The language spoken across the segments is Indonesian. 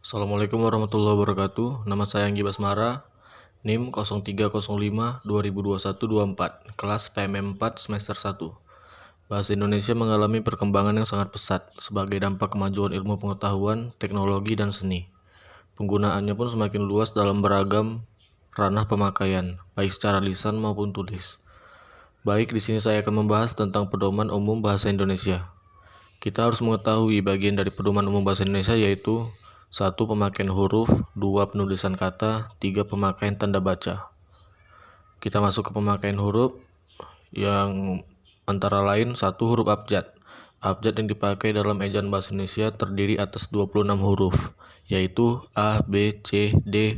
Assalamualaikum warahmatullahi wabarakatuh. Nama saya Anggi Basmara, NIM 0305-2021-24, kelas PMM 4 semester 1. Bahasa Indonesia mengalami perkembangan yang sangat pesat sebagai dampak kemajuan ilmu pengetahuan, teknologi, dan seni. Penggunaannya pun semakin luas dalam beragam ranah pemakaian, baik secara lisan maupun tulis. Baik, di sini saya akan membahas tentang pedoman umum bahasa Indonesia. Kita harus mengetahui bagian dari pedoman umum bahasa Indonesia yaitu 1. Pemakaian huruf, 2. Penulisan kata, 3. Pemakaian tanda baca. Kita masuk ke pemakaian huruf yang antara lain 1. Huruf abjad. Abjad yang dipakai dalam ejaan bahasa Indonesia terdiri atas 26 huruf, yaitu A, B, C, D,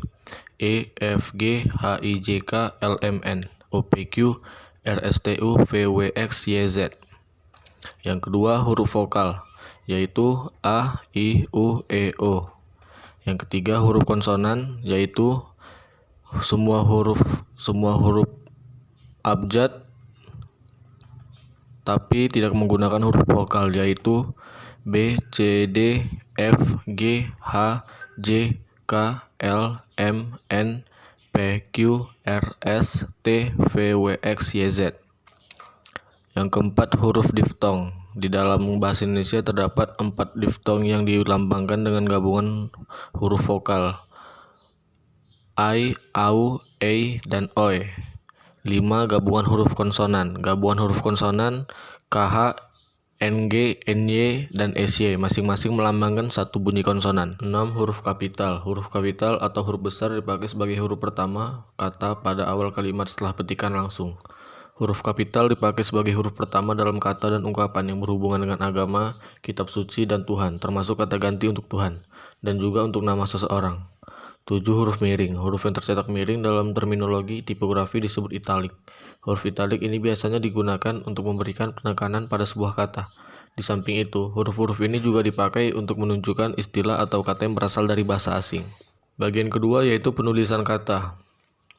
E, F, G, H, I, J, K, L, M, N, O, P, Q, R, S, T, U, V, W, X, Y, Z. Yang kedua, huruf vokal, yaitu A, I, U, E, O. Yang ketiga, huruf konsonan, yaitu semua huruf abjad tapi tidak menggunakan huruf vokal, yaitu B, C, D, F, G, H, J, K, L, M, N, P, Q, R, S, T, V, W, X, Y, Z. Yang keempat, huruf diftong. Di dalam bahasa Indonesia terdapat 4 diftong yang dilambangkan dengan gabungan huruf vokal I, AU, E, dan OE. 5. Gabungan huruf konsonan. Gabungan huruf konsonan KH, NG, NY, dan SY masing-masing melambangkan satu bunyi konsonan. 6. Huruf kapital. Huruf kapital atau huruf besar dipakai sebagai huruf pertama kata pada awal kalimat setelah petikan langsung. Huruf kapital dipakai sebagai huruf pertama dalam kata dan ungkapan yang berhubungan dengan agama, kitab suci, dan Tuhan, termasuk kata ganti untuk Tuhan, dan juga untuk nama seseorang. 7. Huruf miring. Huruf yang tercetak miring dalam terminologi tipografi disebut italik. Huruf italik ini biasanya digunakan untuk memberikan penekanan pada sebuah kata. Di samping itu, huruf-huruf ini juga dipakai untuk menunjukkan istilah atau kata yang berasal dari bahasa asing. Bagian kedua yaitu penulisan kata.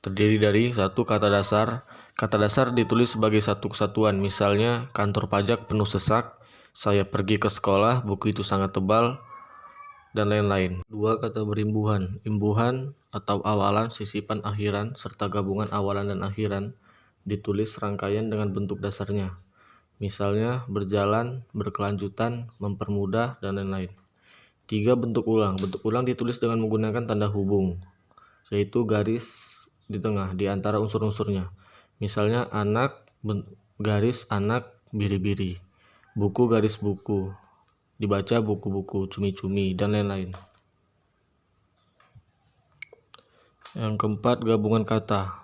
Terdiri dari 1. Kata dasar. Kata dasar ditulis sebagai satu kesatuan, misalnya kantor pajak penuh sesak, saya pergi ke sekolah, buku itu sangat tebal, dan lain-lain. 2. Kata berimbuhan. Imbuhan atau awalan, sisipan, akhiran, serta gabungan awalan dan akhiran ditulis serangkaian dengan bentuk dasarnya, misalnya berjalan, berkelanjutan, mempermudah, dan lain-lain. 3. Bentuk ulang. Bentuk ulang ditulis dengan menggunakan tanda hubung, yaitu garis di tengah di antara unsur-unsurnya. Misalnya anak garis anak biri-biri, buku garis buku, dibaca buku-buku, cumi-cumi, dan lain-lain. Yang keempat, gabungan kata.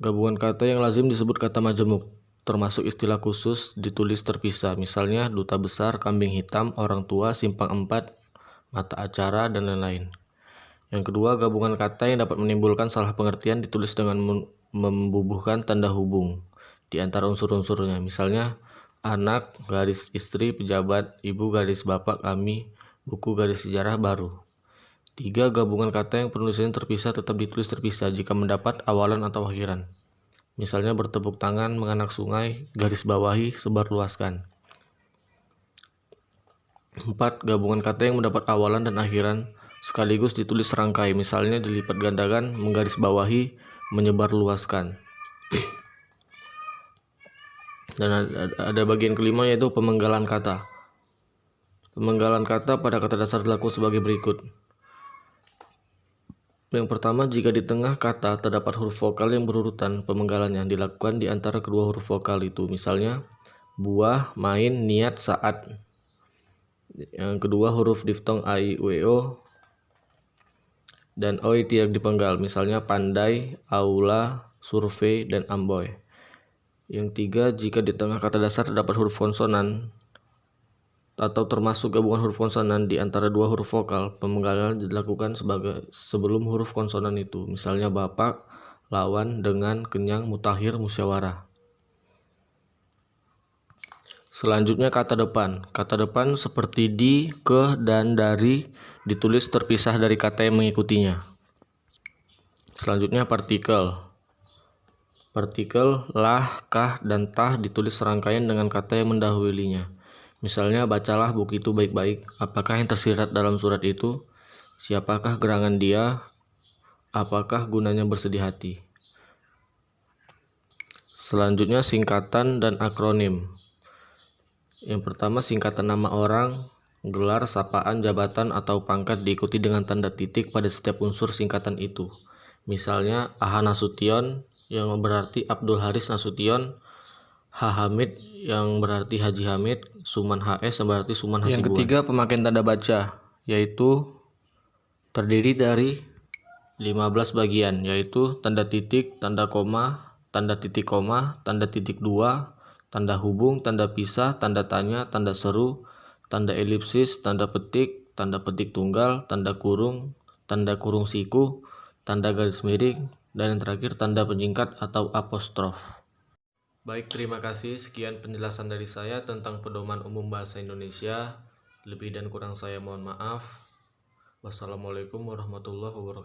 Gabungan kata yang lazim disebut kata majemuk, termasuk istilah khusus ditulis terpisah, misalnya duta besar, kambing hitam, orang tua, simpang 4, mata acara, dan lain-lain. Yang kedua, gabungan kata yang dapat menimbulkan salah pengertian ditulis dengan membubuhkan tanda hubung di antara unsur-unsurnya, misalnya anak garis istri pejabat, ibu garis bapak kami, buku garis sejarah baru. 3. Gabungan kata yang penulisannya terpisah tetap ditulis terpisah jika mendapat awalan atau akhiran, misalnya bertepuk tangan, menganak sungai, garis bawahi, sebarluaskan. 4. Gabungan kata yang mendapat awalan dan akhiran sekaligus ditulis serangkai, misalnya dilipat gandakan, menggarisbawahi, menyebarluaskan. Dan ada bagian kelima yaitu pemenggalan kata. Pemenggalan kata pada kata dasar dilakukan sebagai berikut. Yang pertama, jika di tengah kata terdapat huruf vokal yang berurutan, pemenggalannya dilakukan di antara kedua huruf vokal itu, misalnya buah, main, niat, saat. Yang kedua, huruf diftong A, I, U, E, O dan OI tidak dipenggal, misalnya pandai, aula, survei, dan amboy. Yang tiga, jika di tengah kata dasar terdapat huruf konsonan atau termasuk gabungan huruf konsonan di antara dua huruf vokal, pemenggalan dilakukan sebelum huruf konsonan itu, misalnya bapak, lawan, dengan, kenyang, mutakhir, musyawarah. Selanjutnya kata depan. Kata depan seperti di, ke, dan dari ditulis terpisah dari kata yang mengikutinya. Selanjutnya partikel. Partikel lah, kah, dan tah ditulis serangkaian dengan kata yang mendahulunya. Misalnya bacalah buku itu baik-baik. Apakah yang tersirat dalam surat itu? Siapakah gerangan dia? Apakah gunanya bersedih hati? Selanjutnya singkatan dan akronim. Yang pertama singkatan nama orang, gelar, sapaan, jabatan, atau pangkat diikuti dengan tanda titik pada setiap unsur singkatan itu. Misalnya Aha Nasution yang berarti Abdul Haris Nasution, H. Hamid yang berarti Haji Hamid, Suman HS yang berarti Suman Hasibuan. Yang ketiga pemakaian tanda baca, yaitu terdiri dari 15 bagian, yaitu tanda titik, tanda koma, tanda titik koma, tanda titik dua, tanda hubung, tanda pisah, tanda tanya, tanda seru, tanda elipsis, tanda petik tunggal, tanda kurung siku, tanda garis miring, dan yang terakhir tanda penyingkat atau apostrof. Baik, terima kasih. Sekian penjelasan dari saya tentang pedoman umum bahasa Indonesia. Lebih dan kurang saya mohon maaf. Wassalamualaikum warahmatullahi wabarakatuh.